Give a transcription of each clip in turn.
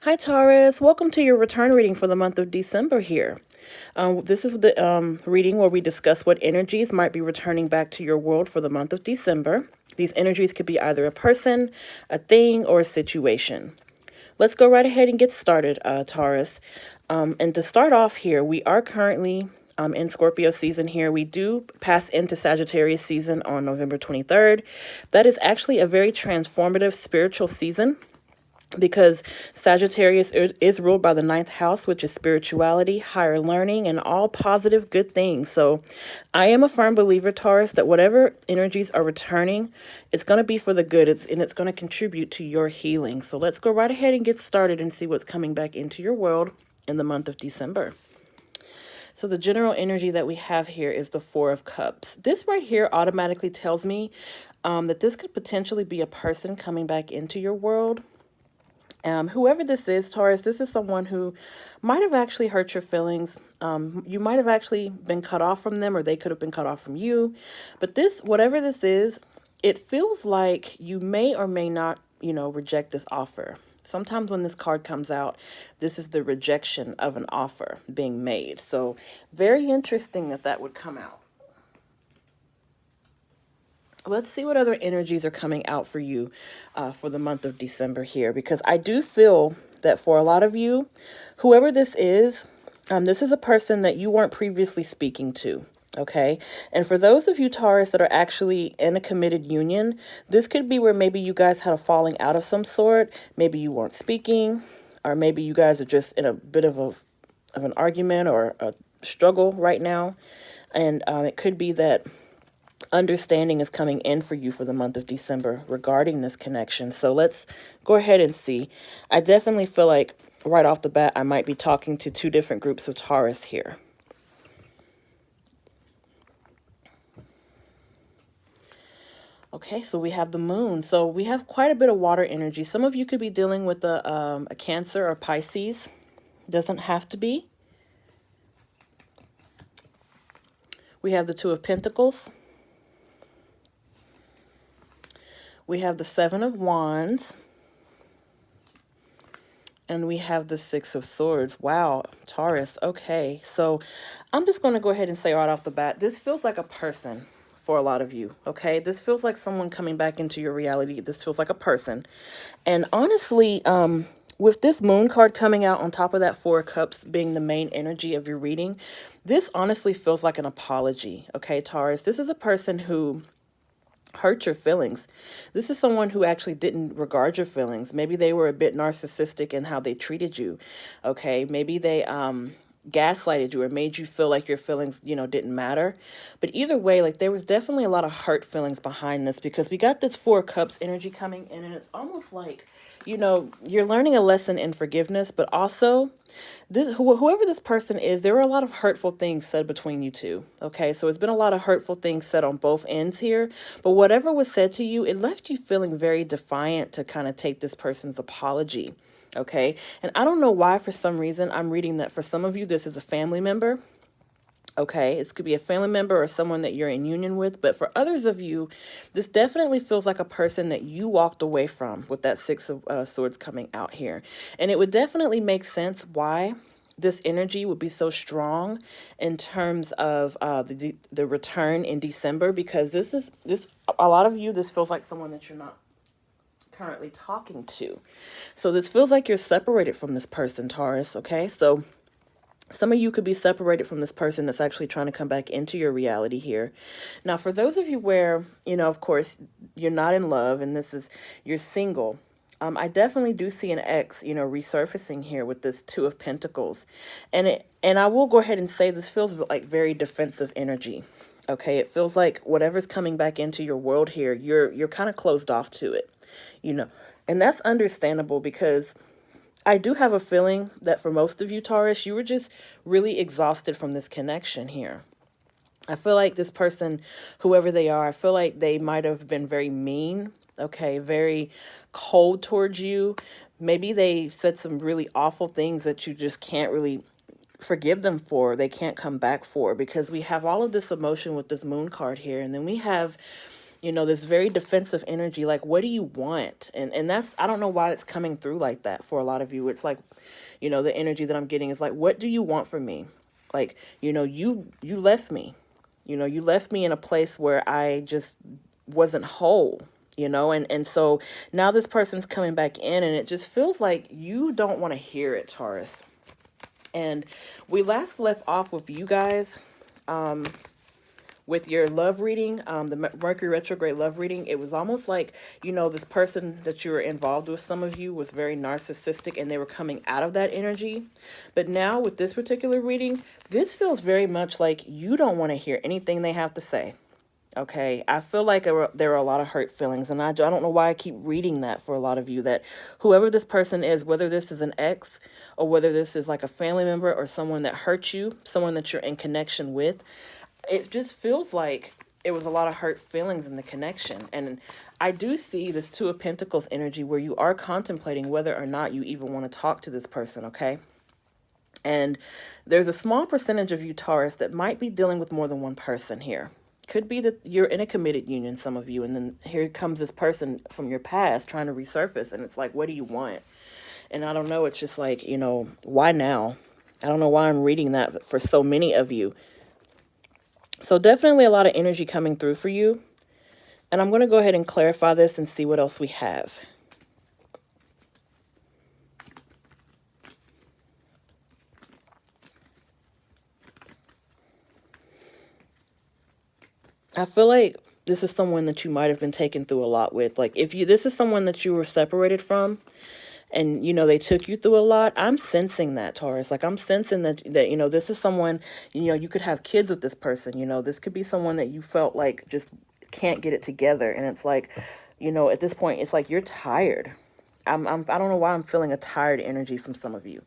Hi, Taurus. Welcome to your return reading for the month of December here. This is the reading where we discuss what energies might be returning back to your world for the month of December. These energies could be either a person, a thing, or a situation. Let's go right ahead and get started, Taurus. And to start off here, we are currently in Scorpio season here. We do pass into Sagittarius season on November 23rd. That is actually a very transformative spiritual season, because Sagittarius is ruled by the ninth house, which is spirituality, higher learning, and all positive good things. So I am a firm believer, Taurus, that whatever energies are returning, it's going to be for the good, and it's going to contribute to your healing. So let's go right ahead and get started and see what's coming back into your world in the month of December. So the general energy that we have here is the Four of Cups. This right here automatically tells me that this could potentially be a person coming back into your world. Whoever this is, Taurus, this is someone who might have actually hurt your feelings. You might have actually been cut off from them, or they could have been cut off from you. But whatever this is, it feels like you may or may not, reject this offer. Sometimes when this card comes out, this is the rejection of an offer being made. So very interesting that would come out. Let's see what other energies are coming out for you for the month of December here, because I do feel that for a lot of you, whoever this is a person that you weren't previously speaking to. Okay. And for those of you, Taurus, that are actually in a committed union, this could be where maybe you guys had a falling out of some sort. Maybe you weren't speaking, or maybe you guys are just in a bit of an argument or a struggle right now. And it could be that understanding is coming in for you for the month of December regarding this connection. So let's go ahead and see. I definitely feel like right off the bat, I might be talking to two different groups of Taurus here. Okay, so we have the moon. So we have quite a bit of water energy. Some of you could be dealing with a Cancer or Pisces. Doesn't have to be. We have the Two of Pentacles. We have the Seven of Wands. And we have the Six of Swords. Wow, Taurus. Okay, so I'm just going to go ahead and say right off the bat, this feels like a person for a lot of you, okay? This feels like someone coming back into your reality. This feels like a person. And honestly, with this moon card coming out on top of that Four of Cups being the main energy of your reading, this honestly feels like an apology, okay, Taurus? This is a person who hurt your feelings. This is someone who actually didn't regard your feelings. Maybe they were a bit narcissistic in how they treated you. Okay, maybe they gaslighted you or made you feel like your feelings, didn't matter. But either way, like, there was definitely a lot of hurt feelings behind this, because we got this Four of Cups energy coming in, and it's almost like, you're learning a lesson in forgiveness, but also whoever this person is, there were a lot of hurtful things said between you two. Okay, so it's been a lot of hurtful things said on both ends here, but whatever was said to you, it left you feeling very defiant to kind of take this person's apology. Okay, and I don't know why, for some reason, I'm reading that for some of you, this is a family member. Okay, it could be a family member or someone that you're in union with. But for others of you, this definitely feels like a person that you walked away from with that Six of Swords coming out here. And it would definitely make sense why this energy would be so strong in terms of the return in December, because a lot of you, this feels like someone that you're not currently talking to. So this feels like you're separated from this person, Taurus. Okay, so some of you could be separated from this person that's actually trying to come back into your reality here. Now, for those of you where, of course, you're not in love and you're single, I definitely do see an ex, resurfacing here with this Two of Pentacles. And I will go ahead and say this feels like very defensive energy. Okay, it feels like whatever's coming back into your world here, you're kind of closed off to it, and that's understandable, because I do have a feeling that for most of you, Taurus, you were just really exhausted from this connection here. I feel like this person, whoever they are, I feel like they might have been very mean, okay, very cold towards you. Maybe they said some really awful things that you just can't really forgive them for. They can't come back for, because we have all of this emotion with this moon card here. And then we have this very defensive energy, like, what do you want? And that's, I don't know why it's coming through like that for a lot of you. It's like, the energy that I'm getting is like, what do you want from me? Like, you left me. You left me in a place where I just wasn't whole, and so now this person's coming back in, and it just feels like you don't want to hear it, Taurus. And we last left off with you guys with your love reading, the Mercury retrograde love reading. It was almost like, this person that you were involved with, some of you, was very narcissistic and they were coming out of that energy. But now with this particular reading, this feels very much like you don't want to hear anything they have to say. Okay, I feel like there are a lot of hurt feelings, and I don't know why I keep reading that for a lot of you, that whoever this person is, whether this is an ex or whether this is like a family member or someone that hurt you, someone that you're in connection with, it just feels like it was a lot of hurt feelings in the connection. And I do see this Two of Pentacles energy where you are contemplating whether or not you even want to talk to this person, okay? And there's a small percentage of you, Taurus, that might be dealing with more than one person here. Could be that you're in a committed union, some of you, and then here comes this person from your past trying to resurface, and it's like, what do you want? And I don't know, it's just like, why now? I don't know why I'm reading that for so many of you. So definitely a lot of energy coming through for you. And I'm going to go ahead and clarify this and see what else we have. I feel like this is someone that you might have been taken through a lot with. Like, this is someone that you were separated from, and, they took you through a lot. I'm sensing that, Taurus. Like, I'm sensing that, this is someone, you could have kids with this person. This could be someone that you felt like just can't get it together. And it's like, at this point, it's like you're tired. I don't know why I'm feeling a tired energy from some of you.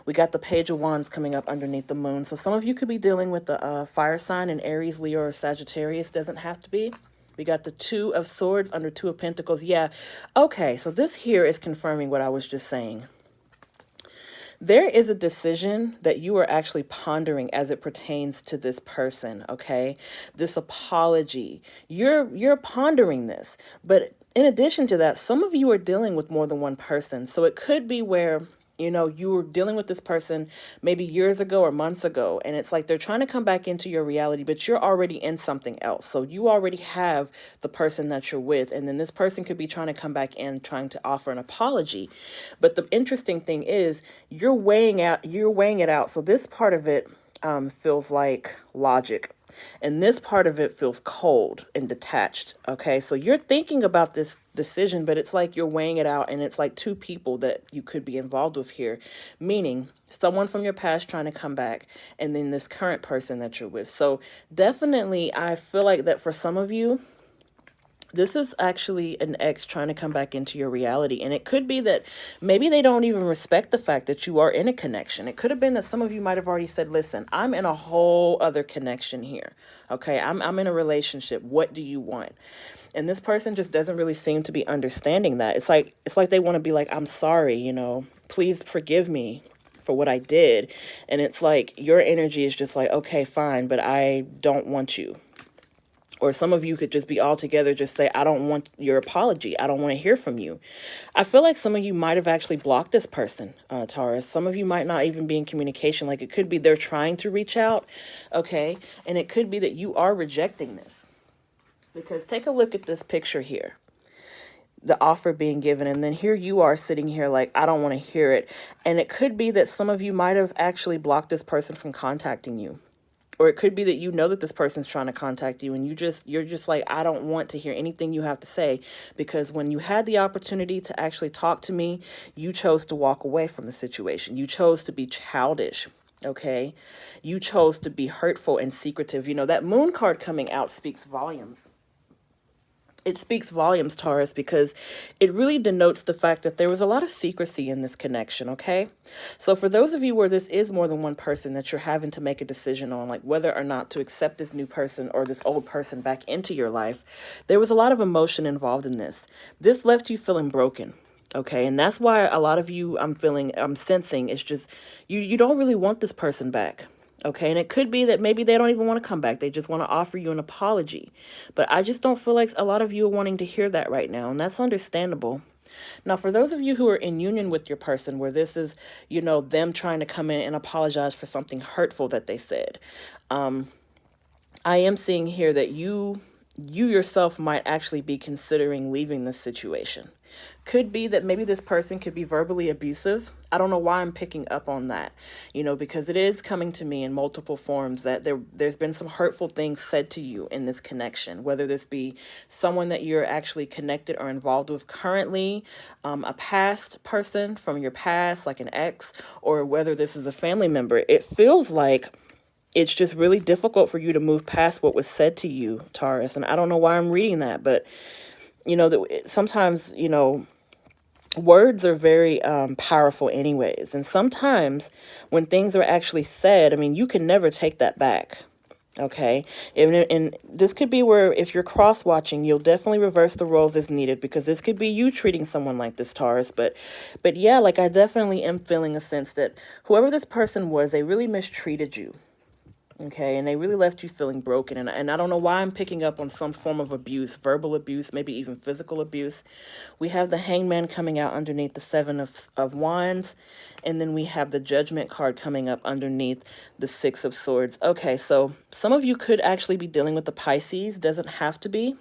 We got the Page of Wands coming up underneath the moon. So some of you could be dealing with the fire sign in Aries, Leo, or Sagittarius. Doesn't have to be. We got the Two of Swords under Two of Pentacles. Yeah. Okay. So this here is confirming what I was just saying. There is a decision that you are actually pondering as it pertains to this person, okay? This apology. You're pondering this. But in addition to that, some of you are dealing with more than one person. So it could be where, you were dealing with this person maybe years ago or months ago, and it's like they're trying to come back into your reality, but you're already in something else. So you already have the person that you're with, and then this person could be trying to come back in, trying to offer an apology. But the interesting thing is you're weighing it out. So this part of it feels like logic. And this part of it feels cold and detached. Okay, so you're thinking about this decision, but it's like you're weighing it out, and it's like two people that you could be involved with here, meaning someone from your past trying to come back, and then this current person that you're with. So definitely, I feel like that for some of you, this is actually an ex trying to come back into your reality. And it could be that maybe they don't even respect the fact that you are in a connection. It could have been that some of you might have already said, listen, I'm in a whole other connection here. Okay, I'm in a relationship. What do you want? And this person just doesn't really seem to be understanding that. It's like they want to be like, I'm sorry, please forgive me for what I did. And it's like your energy is just like, okay, fine, but I don't want you. Or some of you could just be all together, just say, I don't want your apology. I don't want to hear from you. I feel like some of you might have actually blocked this person, Taurus. Some of you might not even be in communication. Like, it could be they're trying to reach out, okay? And it could be that you are rejecting this. Because take a look at this picture here. The offer being given, and then here you are sitting here like, I don't want to hear it. And it could be that some of you might have actually blocked this person from contacting you. Or it could be that that this person's trying to contact you, and you're just like, I don't want to hear anything you have to say, because when you had the opportunity to actually talk to me, you chose to walk away from the situation. You chose to be childish, okay? You chose to be hurtful and secretive. That moon card coming out speaks volumes. It speaks volumes, Taurus, because it really denotes the fact that there was a lot of secrecy in this connection, okay? So for those of you where this is more than one person that you're having to make a decision on, like whether or not to accept this new person or this old person back into your life, there was a lot of emotion involved in this. This left you feeling broken, okay? And that's why a lot of you, I'm sensing, it's just, you don't really want this person back. Okay, and it could be that maybe they don't even want to come back. They just want to offer you an apology. But I just don't feel like a lot of you are wanting to hear that right now, and that's understandable. Now, for those of you who are in union with your person, where this is, them trying to come in and apologize for something hurtful that they said, I am seeing here that you yourself might actually be considering leaving this situation. Could be that maybe this person could be verbally abusive. I don't know why I'm picking up on that, because it is coming to me in multiple forms that there's been some hurtful things said to you in this connection, whether this be someone that you're actually connected or involved with currently, a past person from your past, like an ex, or whether this is a family member. It feels like it's just really difficult for you to move past what was said to you, Taurus. And I don't know why I'm reading that, but that sometimes, words are very powerful anyways. And sometimes when things are actually said, I mean, you can never take that back. Okay. And this could be where if you're cross watching, you'll definitely reverse the roles as needed, because this could be you treating someone like this, Taurus. But yeah, like I definitely am feeling a sense that whoever this person was, they really mistreated you. Okay, and they really left you feeling broken. And I don't know why I'm picking up on some form of abuse, verbal abuse, maybe even physical abuse. We have the Hangman coming out underneath the Seven of Wands. And then we have the Judgment card coming up underneath the Six of Swords. Okay, so some of you could actually be dealing with the Pisces. Doesn't have to be.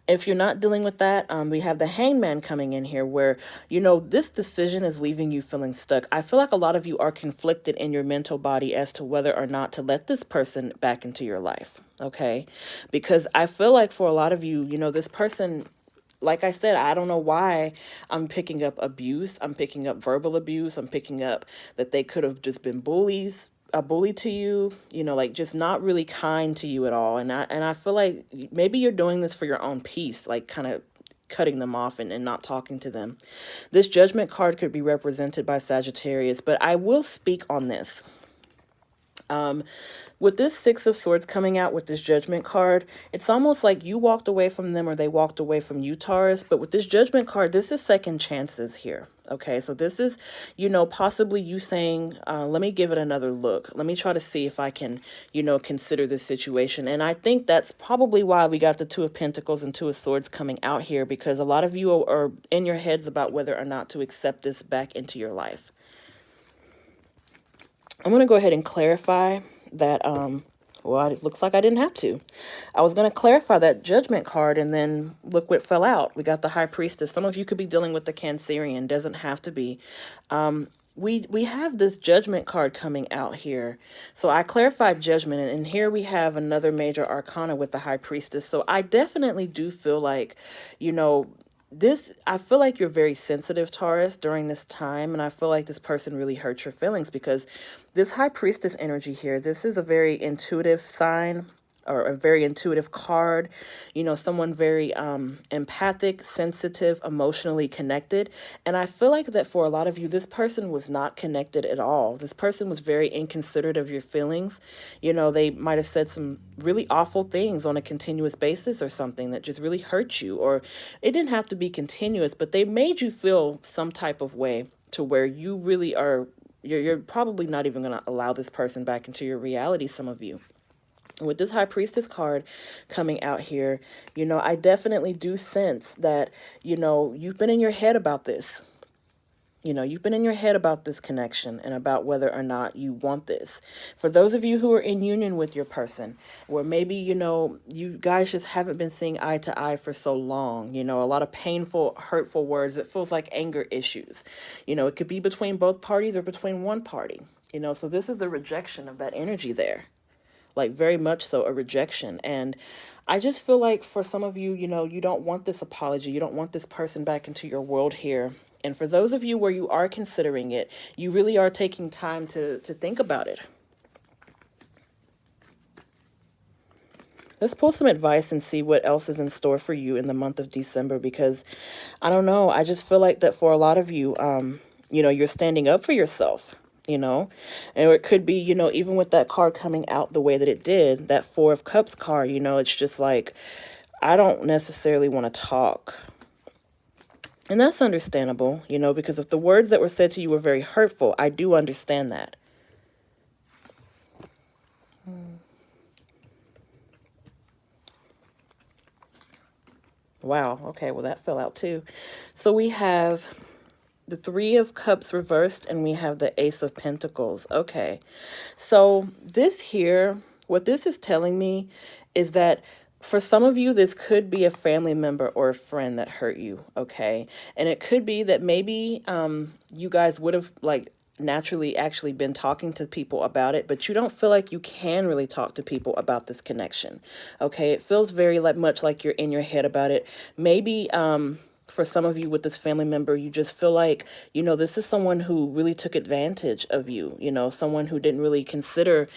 If you're not dealing with that, we have the Hangman coming in here where, this decision is leaving you feeling stuck. I feel like a lot of you are conflicted in your mental body as to whether or not to let this person back into your life. Okay. Because I feel like for a lot of you, this person, like I said, I don't know why I'm picking up abuse. I'm picking up verbal abuse. I'm picking up that they could have just been a bully to you, like just not really kind to you at all. And I feel like maybe you're doing this for your own peace, like kind of cutting them off and not talking to them. This Judgment card could be represented by Sagittarius, but I will speak on this. With this Six of Swords coming out with this Judgment card, it's almost like you walked away from them or they walked away from you, Taurus. But with this Judgment card, this is second chances here. Okay, so this is, possibly you saying, let me give it another look. Let me try to see if I can, consider this situation. And I think that's probably why we got the Two of Pentacles and Two of Swords coming out here, because a lot of you are in your heads about whether or not to accept this back into your life. I'm going to go ahead and clarify that, well, it looks like I didn't have to. I was going to clarify that Judgment card, and then look what fell out. We got the High Priestess. Some of you could be dealing with the Cancerian. Doesn't have to be. We have this Judgment card coming out here. So I clarified Judgment, and here we have another major arcana with the High Priestess. So I definitely do feel like, I feel like you're very sensitive, Taurus, during this time. And I feel like this person really hurt your feelings, because this High Priestess energy here, this is a very intuitive sign, or a very intuitive card, someone very empathic, sensitive, emotionally connected. And I feel like that for a lot of you, this person was not connected at all. This person was very inconsiderate of your feelings. They might have said some really awful things on a continuous basis or something that just really hurt you. Or it didn't have to be continuous, but they made you feel some type of way to where you really are, you're probably not even going to allow this person back into your reality, some of you. With this High Priestess card coming out here, I definitely do sense that, you've been in your head about this. You've been in your head about this connection and about whether or not you want this. For those of you who are in union with your person, where maybe, you guys just haven't been seeing eye to eye for so long, a lot of painful, hurtful words. It feels like anger issues. It could be between both parties or between one party, so this is the rejection of that energy there. Like very much so a rejection. And I just feel like for some of you, you don't want this apology. You don't want this person back into your world here. And for those of you where you are considering it, you really are taking time to think about it. Let's pull some advice and see what else is in store for you in the month of December, because I don't know. I just feel like that for a lot of you, you're standing up for yourself. And it could be, even with that card coming out the way that it did, that Four of Cups card, it's just like, I don't necessarily want to talk. And that's understandable, because if the words that were said to you were very hurtful, I do understand that. Wow. Okay. Well, that fell out too. So we have the Three of Cups reversed, and we have the Ace of Pentacles. Okay. So this here, what this is telling me is that for some of you, this could be a family member or a friend that hurt you. Okay. And it could be that maybe you guys would have like naturally actually been talking to people about it, but you don't feel like you can really talk to people about this connection. Okay. It feels very like much like you're in your head about it. Maybe for some of you with this family member, you just feel like, you know, this is someone who really took advantage of you, you know, someone who didn't really consider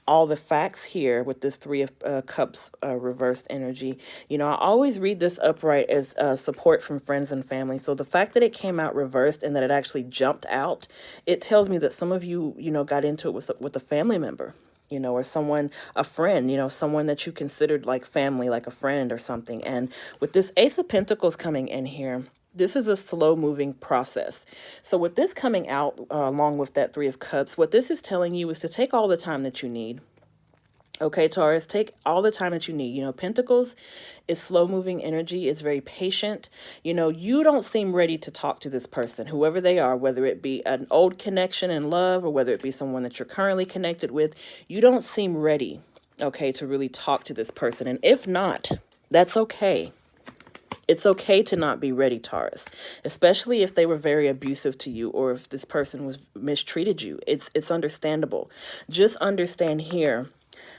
all the facts here with this Three of Cups reversed energy. You know, I always read this upright as support from friends and family. So the fact that it came out reversed and that it actually jumped out, it tells me that some of you, you know, got into it with a family member, you know, or someone, a friend, you know, someone that you considered like family, like a friend or something. And with this Ace of Pentacles coming in here, this is a slow moving process. So with this coming out along with that Three of Cups, what this is telling you is to take all the time that you need. Okay, Taurus, take all the time that you need. You know, Pentacles is slow moving energy. It's very patient. You know, you don't seem ready to talk to this person, whoever they are, whether it be an old connection in love or whether it be someone that you're currently connected with. You don't seem ready, okay, to really talk to this person. And if not, that's okay. It's okay to not be ready, Taurus, especially if they were very abusive to you or if this person was mistreated you. It's understandable. Just understand here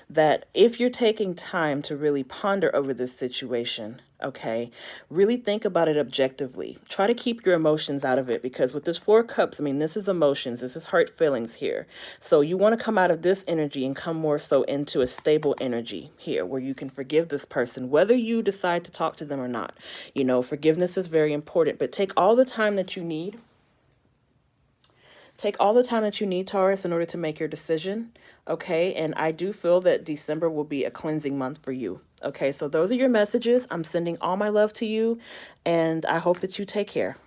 that if you're taking time to really ponder over this situation, okay, really think about it objectively. Try to keep your emotions out of it, because with this Four of Cups, I mean, this is emotions, this is hurt feelings here. So you want to come out of this energy and come more so into a stable energy here where you can forgive this person, whether you decide to talk to them or not. You know, forgiveness is very important, but take all the time that you need. Take all the time that you need, Taurus, in order to make your decision, okay? And I do feel that December will be a cleansing month for you, okay? So those are your messages. I'm sending all my love to you, and I hope that you take care.